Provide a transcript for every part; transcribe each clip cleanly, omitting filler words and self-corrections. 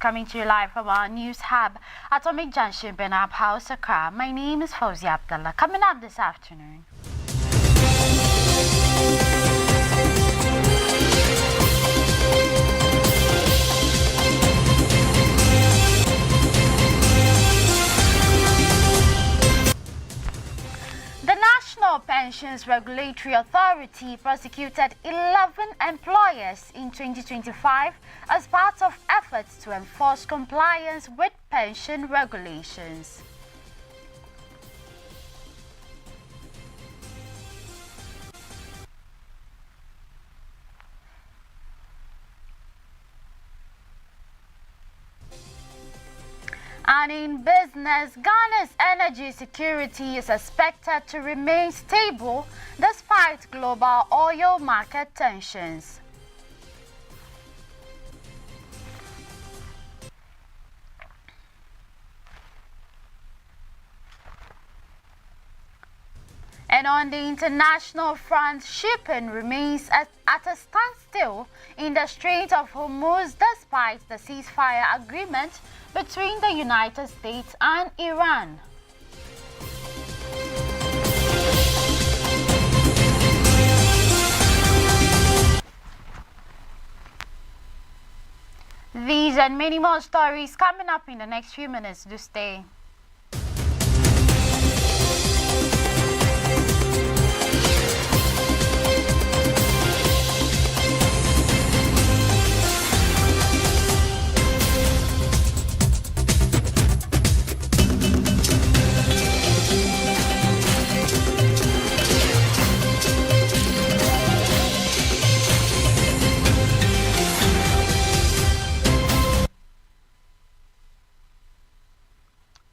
coming to you live from our news hub, Atomic Junction, Benab House, Accra. My name is Fawzi Abdullah. Coming up this afternoon. The National Pensions Regulatory Authority prosecuted 11 employers in 2025 as part of efforts to enforce compliance with pension regulations. And in business, Ghana's energy security is expected to remain stable despite global oil market tensions. And on the international front, shipping remains at a standstill in the Strait of Hormuz despite the ceasefire agreement between the United States and Iran. These and many more stories coming up in the next few minutes. Do stay.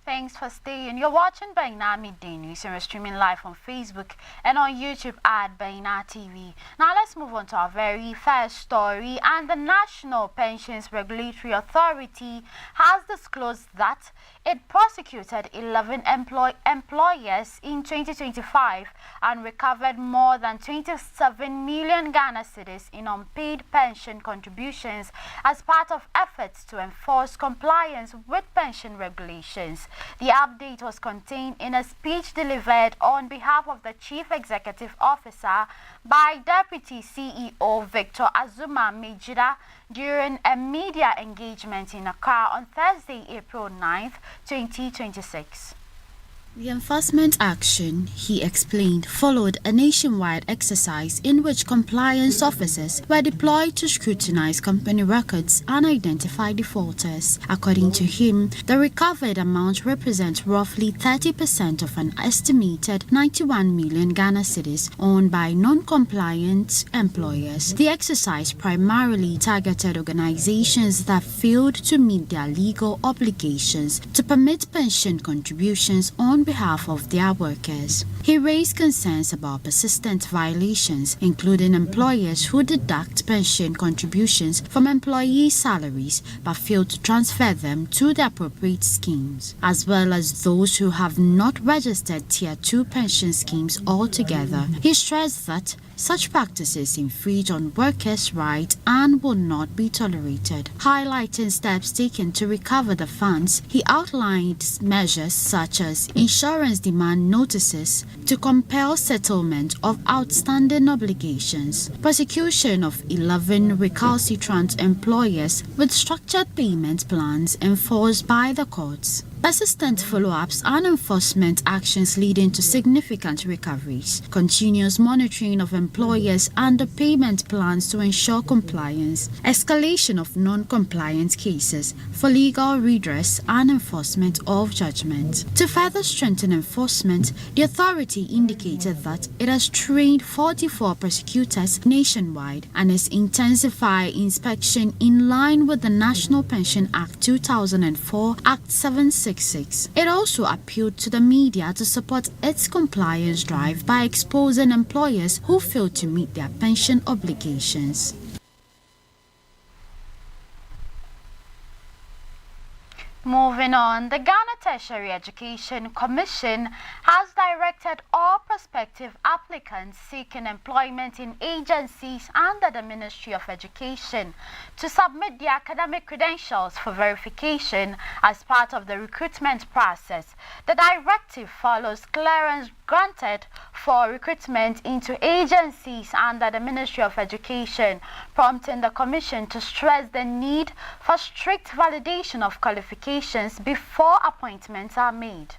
Thanks for staying. You're watching Baina Midday News and we're streaming live on Facebook and on YouTube at Baina TV. Now let's move on to our very first story. And the National Pensions Regulatory Authority has disclosed that it prosecuted 11 employers in 2025 and recovered more than 27 million Ghana cedis in unpaid pension contributions as part of efforts to enforce compliance with pension regulations. The update was contained in a speech delivered on behalf of the Chief Executive Officer by Deputy CEO Victor Azuma Mejida during a media engagement in Accra on Thursday, April 9th, 2026. The enforcement action, he explained, followed a nationwide exercise in which compliance officers were deployed to scrutinize company records and identify defaulters. According to him, the recovered amount represents roughly 30% of an estimated 91 million Ghana cedis owned by non-compliant employers. The exercise primarily targeted organizations that failed to meet their legal obligations to permit pension contributions on behalf of their workers. He raised concerns about persistent violations, including employers who deduct pension contributions from employee salaries but fail to transfer them to the appropriate schemes, as well as those who have not registered Tier 2 pension schemes altogether. He stressed that such practices infringe on workers' rights and will not be tolerated. Highlighting steps taken to recover the funds, he outlined measures such as insurance demand notices to compel settlement of outstanding obligations, prosecution of 11 recalcitrant employers with structured payment plans enforced by the courts, persistent follow-ups and enforcement actions leading to significant recoveries, continuous monitoring of employers and the payment plans to ensure compliance, escalation of non-compliant cases for legal redress and enforcement of judgment. To further strengthen enforcement, the authority indicated that it has trained 44 prosecutors nationwide and is intensifying inspection in line with the National Pension Act 2004, Act 766. It also appealed to the media to support its compliance drive by exposing employers who fail to meet their pension obligations. Moving on, the Ghana Tertiary Education Commission has directed all prospective applicants seeking employment in agencies under the Ministry of Education to submit their academic credentials for verification as part of the recruitment process. The directive follows clearance granted for recruitment into agencies under the Ministry of Education, prompting the Commission to stress the need for strict validation of qualifications before appointments are made.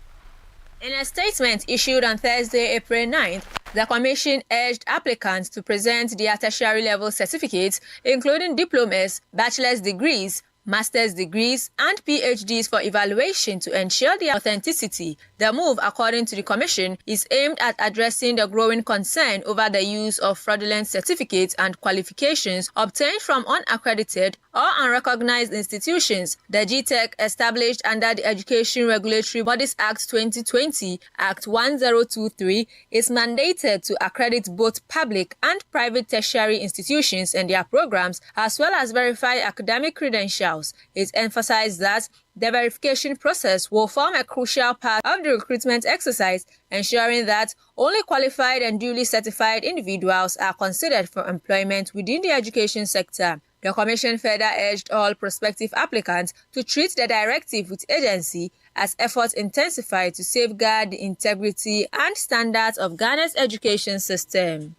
In a statement issued on Thursday, April 9th, the Commission urged applicants to present their tertiary level certificates, including diplomas, bachelor's degrees, master's degrees, and PhDs for evaluation to ensure their authenticity. The move, according to the Commission, is aimed at addressing the growing concern over the use of fraudulent certificates and qualifications obtained from unaccredited or unrecognized institutions. The GTEC, established under the Education Regulatory Bodies Act 2020, Act 1023, is mandated to accredit both public and private tertiary institutions and their programs, as well as verify academic credentials. It emphasized that the verification process will form a crucial part of the recruitment exercise, ensuring that only qualified and duly certified individuals are considered for employment within the education sector. The Commission further urged all prospective applicants to treat the directive with urgency as efforts intensify to safeguard the integrity and standards of Ghana's education system.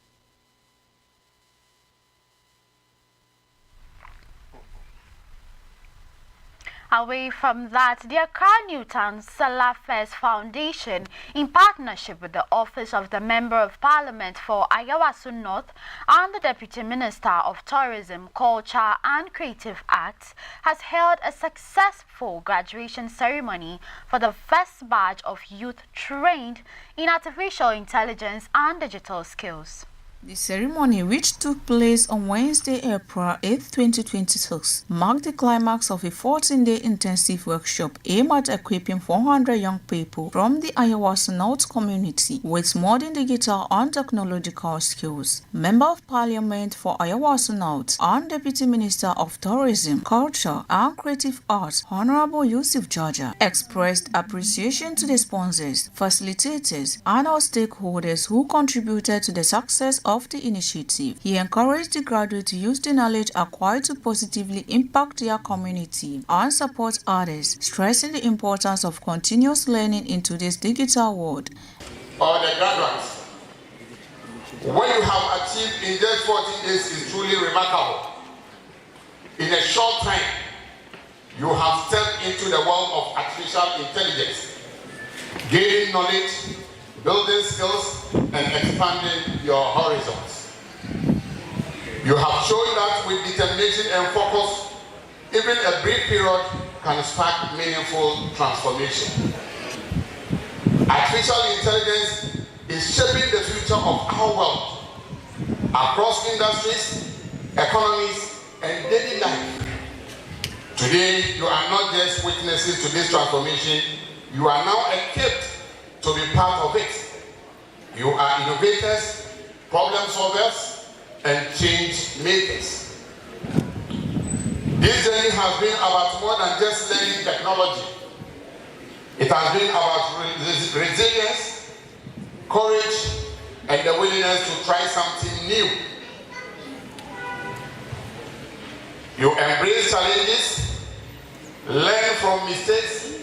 Away from that, the Accra Newtown Salah First Foundation, in partnership with the Office of the Member of Parliament for Ayawaso North and the Deputy Minister of Tourism, Culture and Creative Arts, has held a successful graduation ceremony for the first batch of youth trained in artificial intelligence and digital skills. The ceremony, which took place on Wednesday, April 8, 2026, marked the climax of a 14-day intensive workshop aimed at equipping 400 young people from the Ayawaso North community with modern digital and technological skills. Member of Parliament for Ayawaso North and Deputy Minister of Tourism, Culture and Creative Arts, Honorable Yusuf Jaja, expressed appreciation to the sponsors, facilitators, and all stakeholders who contributed to the success of the initiative. He encouraged the graduates to use the knowledge acquired to positively impact their community and support others, stressing the importance of continuous learning in today's digital world. All the graduates, what you have achieved in just 14 days is truly remarkable. In a short time, you have stepped into the world of artificial intelligence, gaining knowledge, building skills, and expanding your horizons. You have shown that with determination and focus, even a brief period can spark meaningful transformation. Artificial intelligence is shaping the future of our world across industries, economies, and daily life. Today, you are not just witnesses to this transformation, you are now equipped to be part of it. You are innovators, problem solvers, and change makers. This journey has been about more than just learning technology. It has been about resilience, courage, and the willingness to try something new. You embrace challenges, learn from mistakes,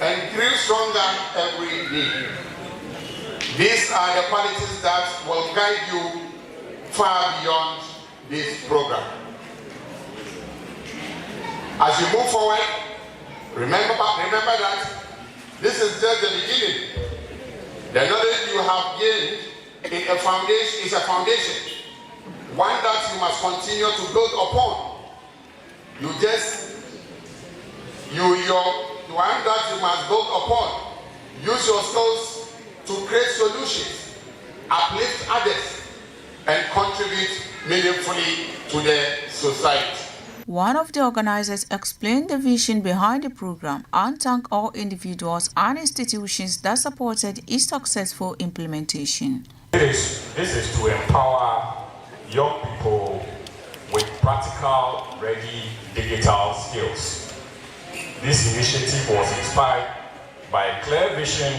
and grow stronger every day. These are the qualities that will guide you far beyond this program. As you move forward, remember that this is just the beginning. The knowledge you have gained is a foundation, one that you must continue to build upon. One that you must build upon. Use your skills to create solutions, uplift others, and contribute meaningfully to the society. One of the organizers explained the vision behind the program and thanked all individuals and institutions that supported its successful implementation. This is to empower young people with practical, ready digital skills. This initiative was inspired by a clear vision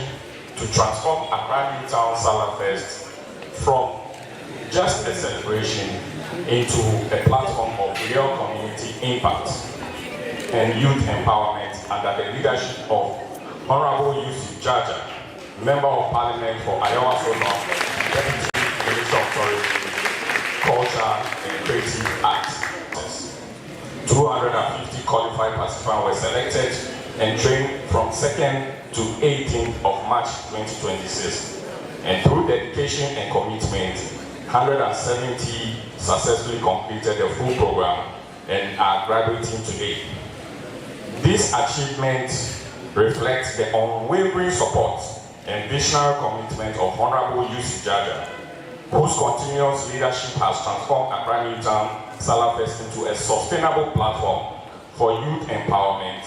to transform Accra New Town Salafest from just a celebration into a platform of real community impact and youth empowerment under the leadership of Honorable Yusuf Jaja, Member of Parliament for Iowa South, Deputy Minister of Tourism, Culture and Creative Arts. 250 qualified participants were selected and trained from 2nd to 18th of March 2026. And through dedication and commitment, 170 successfully completed the full program and are graduating today. This achievement reflects the unwavering support and visionary commitment of Honorable Yusuf Jaja, whose continuous leadership has transformed Accra New Town Salafest into a sustainable platform for youth empowerment,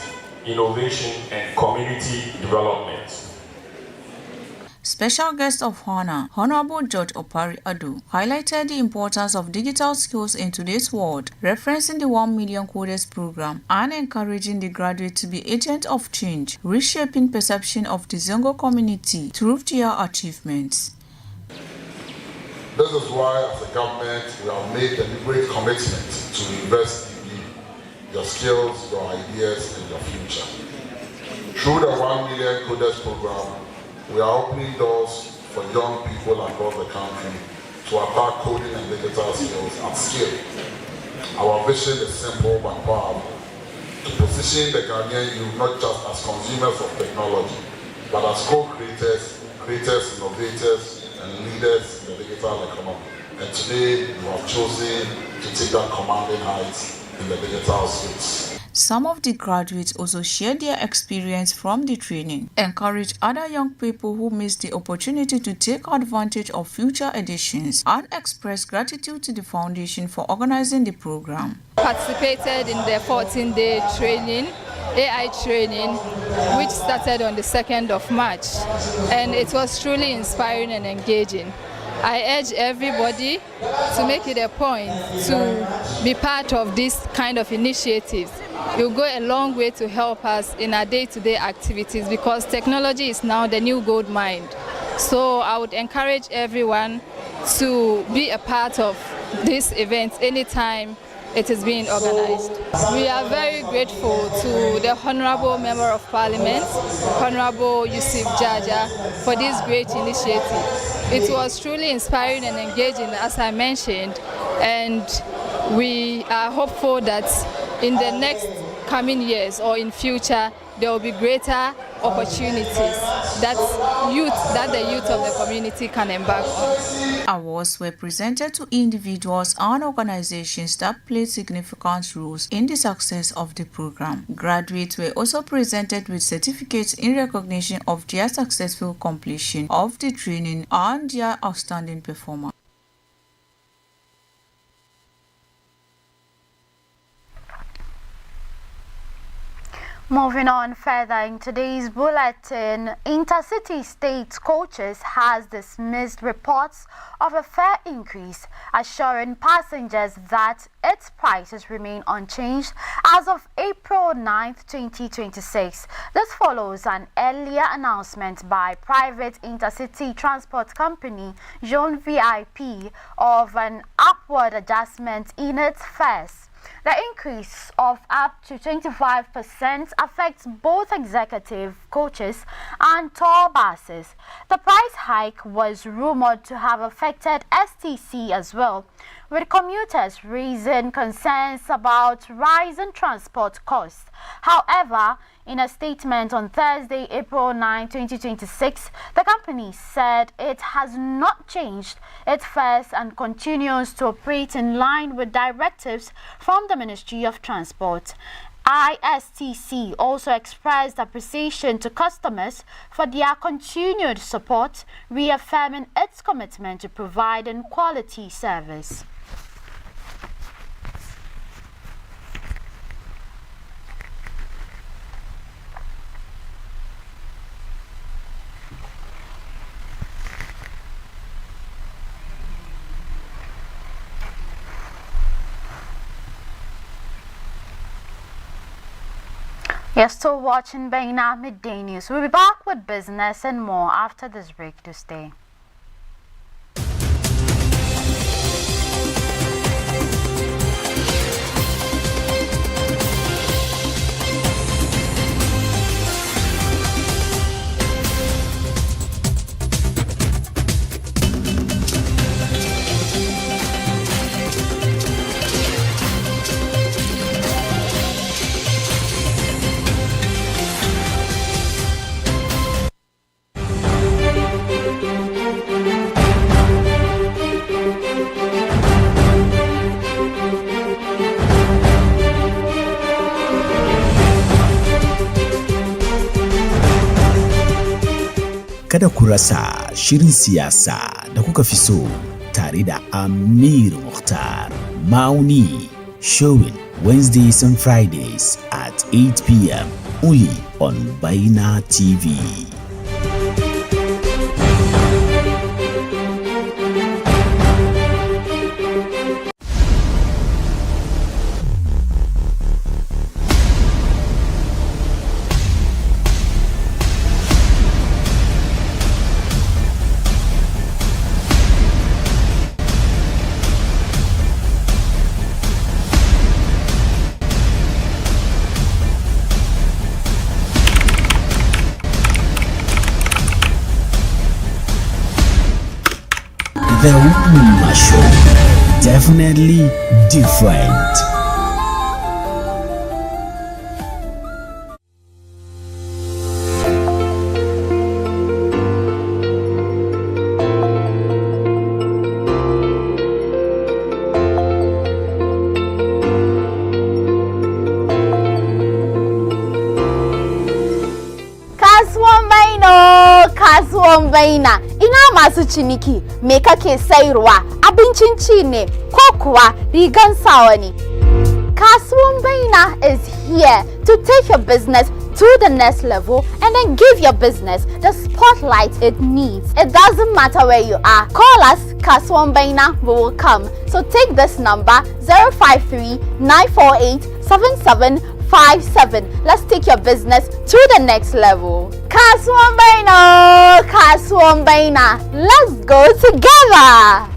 innovation, and community development. Special guest of honor, Honorable George Opari Adu, highlighted the importance of digital skills in today's world, referencing the 1 Million Coders program and encouraging the graduates to be agents of change, reshaping perception of the Zongo community through their achievements. This is why, as a government, we have made a deliberate commitment to invest in you, your skills, your ideas, and your future. Through the 1 Million Coders program, we are opening doors for young people across the country to acquire coding and digital skills at scale. Our vision is simple but powerful: to position the Ghanaian youth not just as consumers of technology, but as co-creators, creators, innovators, and leaders in the digital economy. And today, you have chosen to take that commanding heights in the digital space. Some of the graduates also shared their experience from the training, encouraged other young people who missed the opportunity to take advantage of future editions, and expressed gratitude to the foundation for organizing the program. Participated in the 14-day training, AI training, which started on the 2nd of March, and it was truly inspiring and engaging. I urge everybody to make it a point to be part of this kind of initiatives. It will go a long way to help us in our day-to-day activities, because technology is now the new gold mine. So I would encourage everyone to be a part of this event anytime it is being organized. We are very grateful to the Honorable Member of Parliament, Honorable Yusuf Jaja, for this great initiative. It was truly inspiring and engaging, as I mentioned, and we are hopeful that in the next coming years or in future, there will be greater opportunities that the youth of the community can embark on. Awards were presented to individuals and organizations that played significant roles in the success of the program. Graduates were also presented with certificates in recognition of their successful completion of the training and their outstanding performance. Moving on further in today's bulletin, Intercity State Coaches has dismissed reports of a fare increase, assuring passengers that its prices remain unchanged as of April 9th, 2026. This follows an earlier announcement by private intercity transport company Zone VIP of an upward adjustment in its fares. The increase of up to 25% affects both executive coaches and tour buses. The price hike was rumored to have affected STC as well, with commuters raising concerns about rising transport costs. However, in a statement on Thursday, April 9, 2026, the company said it has not changed its fares and continues to operate in line with directives from the Ministry of Transport. ISTC also expressed appreciation to customers for their continued support, reaffirming its commitment to providing quality service. You're still watching Baina Midday News. We'll be back with business and more after this break. To stay. Kada ku rasa shirin siyasa da kuka fi so tare da Amir Mukhtar Mauni, showing Wednesdays and Fridays at 8 p.m. only on Baina TV. The Umma Show, definitely different. Kasuwan Baina, ina masu ciniki, me kake sayarwa? Abincin ci ne ko kuwa rigan sawa ne? Kasuwan Baina is here to take your business to the next level and then give your business the spotlight it needs. It doesn't matter where you are. Call us, Kasuwan Baina, we will come. So take this number 053 948 7757. Let's take your business to the next level. Kasuwan Baina, let's go together.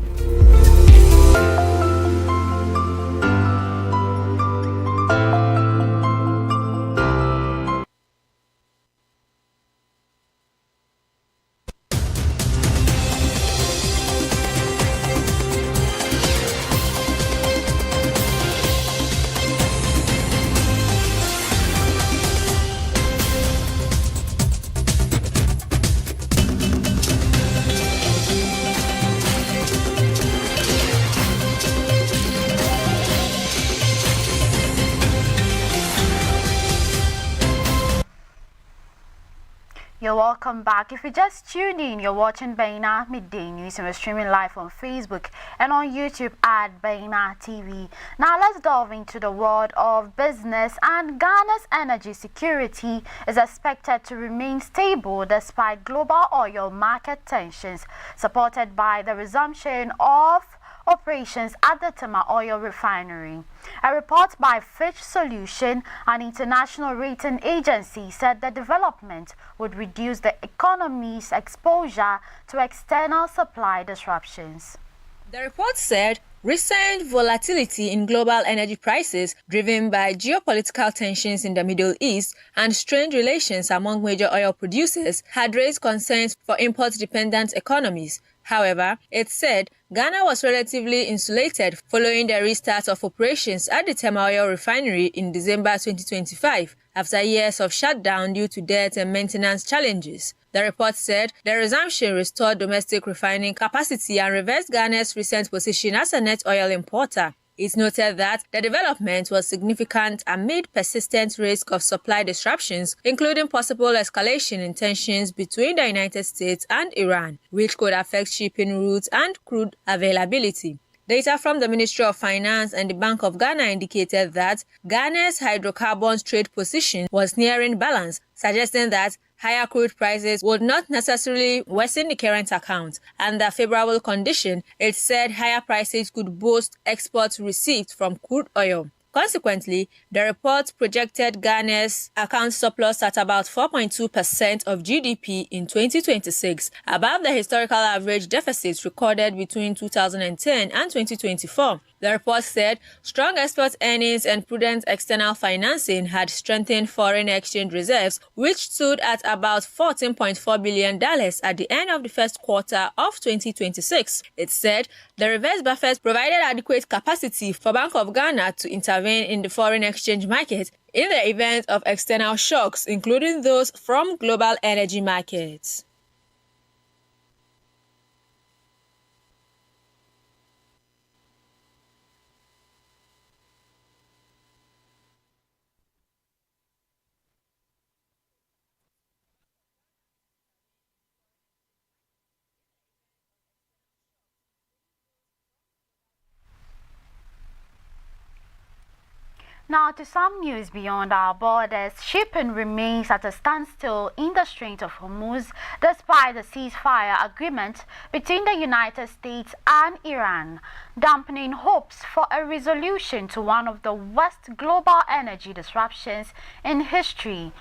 You're welcome back. If you just tuned in, you're watching Baina Midday News and we're streaming live on Facebook and on YouTube at Baina TV. Now let's delve into the world of business, and Ghana's energy security is expected to remain stable despite global oil market tensions, supported by the resumption of operations at the Tema Oil Refinery. A report by Fitch Solution, an international rating agency, said the development would reduce the economy's exposure to external supply disruptions. The report said recent volatility in global energy prices, driven by geopolitical tensions in the Middle East and strained relations among major oil producers, had raised concerns for import-dependent economies. However, it said Ghana was relatively insulated following the restart of operations at the Tema Oil Refinery in December 2025, after years of shutdown due to debt and maintenance challenges. The report said the resumption restored domestic refining capacity and reversed Ghana's recent position as a net oil importer. It noted that the development was significant amid persistent risk of supply disruptions, including possible escalation in tensions between the United States and Iran, which could affect shipping routes and crude availability. Data from the Ministry of Finance and the Bank of Ghana indicated that Ghana's hydrocarbons trade position was nearing balance, suggesting that higher crude prices would not necessarily worsen the current account. Under favorable condition, it said higher prices could boost exports received from crude oil. Consequently, the report projected Ghana's account surplus at about 4.2% of GDP in 2026, above the historical average deficit recorded between 2010 and 2024. The report said strong export earnings and prudent external financing had strengthened foreign exchange reserves, which stood at about $14.4 billion at the end of the first quarter of 2026. It said the reverse buffers provided adequate capacity for Bank of Ghana to intervene in the foreign exchange market in the event of external shocks, including those from global energy markets. Now to some news beyond our borders. Shipping remains at a standstill in the Strait of Hormuz despite the ceasefire agreement between the United States and Iran, dampening hopes for a resolution to one of the worst global energy disruptions in history.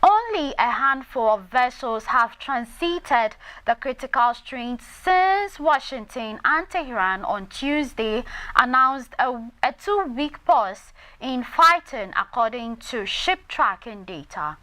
Only a handful of vessels have transited the critical strait since Washington and Tehran on Tuesday announced a 2-week pause in fighting, according to ship tracking data.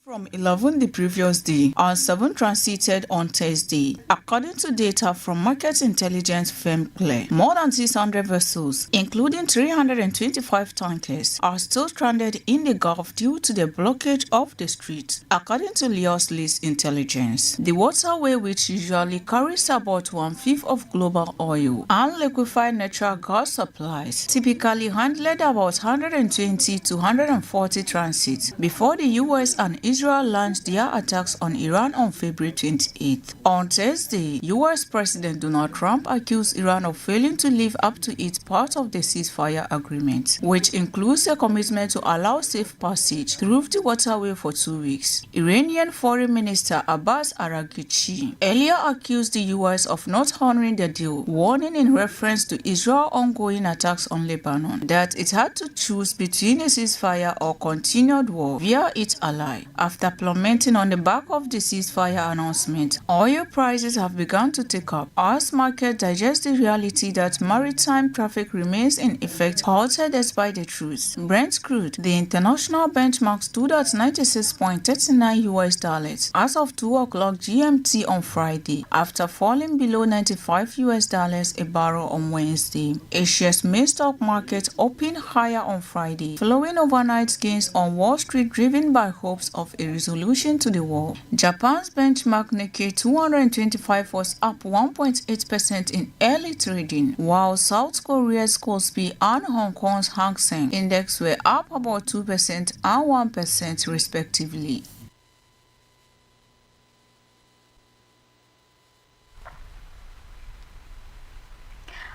From 11 the previous day, and 7 transited on Thursday. According to data from market intelligence firm Clear, more than 600 vessels, including 325 tankers, are still stranded in the Gulf due to the blockage of the strait. According to Leos Intelligence, the waterway, which usually carries about 1/5 of global oil and liquefied natural gas supplies, typically handled about 120 to 140 transits before the US and Israel launched their attacks on Iran on February 28th. On Thursday, US President Donald Trump accused Iran of failing to live up to its part of the ceasefire agreement, which includes a commitment to allow safe passage through the waterway for 2 weeks. Iranian Foreign Minister Abbas Araghchi earlier accused the US of not honoring the deal, warning in reference to Israel's ongoing attacks on Lebanon that it had to choose between a ceasefire or continued war via its ally. After plummeting on the back of the ceasefire announcement, oil prices have begun to take up as markets digest the reality that maritime traffic remains in effect halted despite the truce. Brent crude, the international benchmark, stood at $96.39 as of 2 o'clock GMT on Friday, after falling below $95 a barrel on Wednesday. Asia's main stock market opened higher on Friday, following overnight gains on Wall Street driven by hopes of a resolution to the war. Japan's benchmark Nikkei 225 was up 1.8% in early trading, while South Korea's Kospi and Hong Kong's Hang Seng Index were up about 2% and 1% respectively.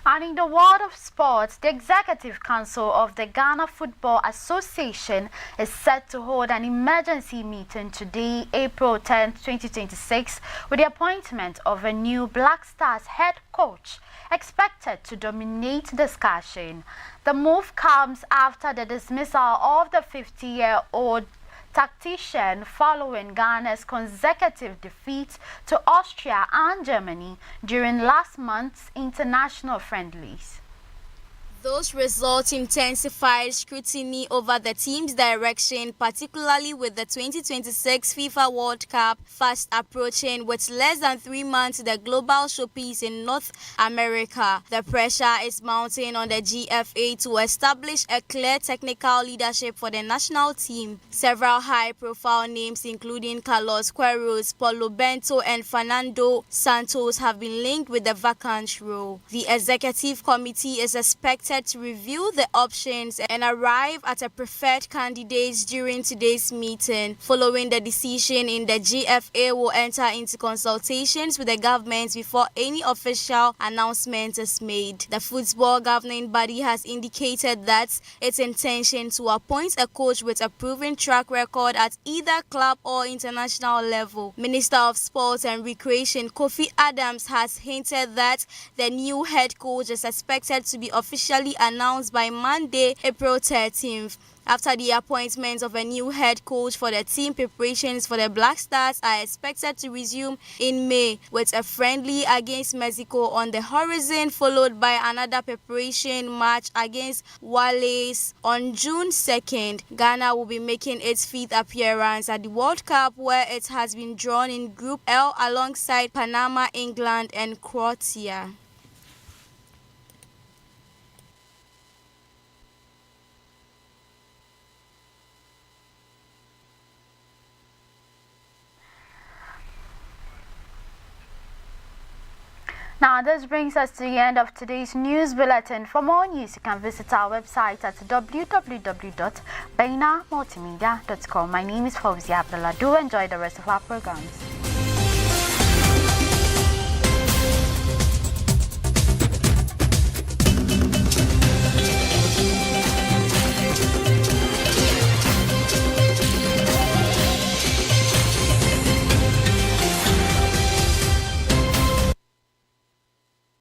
And in the world of sports, the Executive Council of the Ghana Football Association is set to hold an emergency meeting today, April 10, 2026, with the appointment of a new Black Stars head coach, expected to dominate discussion. The move comes after the dismissal of the 50-year-old tactician following Ghana's consecutive defeats to Austria and Germany during last month's international friendlies. Those results intensified scrutiny over the team's direction, particularly with the 2026 FIFA World Cup fast approaching. With less than 3 months to the global showpiece in North America, the pressure is mounting on the GFA to establish a clear technical leadership for the national team. Several high-profile names, including Carlos Queiroz, Paulo Bento, and Fernando Santos, have been linked with the vacant role. The executive committee is expected expected to review the options and arrive at a preferred candidate during today's meeting. Following the decision in the GFA will enter into consultations with the government before any official announcement is made. The football governing body has indicated that its intention to appoint a coach with a proven track record at either club or international level. Minister of Sports and Recreation Kofi Adams has hinted that the new head coach is expected to be officially announced by Monday, April 13th. After the appointment of a new head coach for the team, preparations for the Black Stars are expected to resume in May, with a friendly against Mexico on the horizon, followed by another preparation match against Wales on June 2nd. Ghana will be making its 5th appearance at the World Cup, where it has been drawn in Group L alongside Panama, England and Croatia. Now, this brings us to the end of today's news bulletin. For more news, you can visit our website at www.bainamultimedia.com. My name is Fawzi Abdullah. Do enjoy the rest of our programs.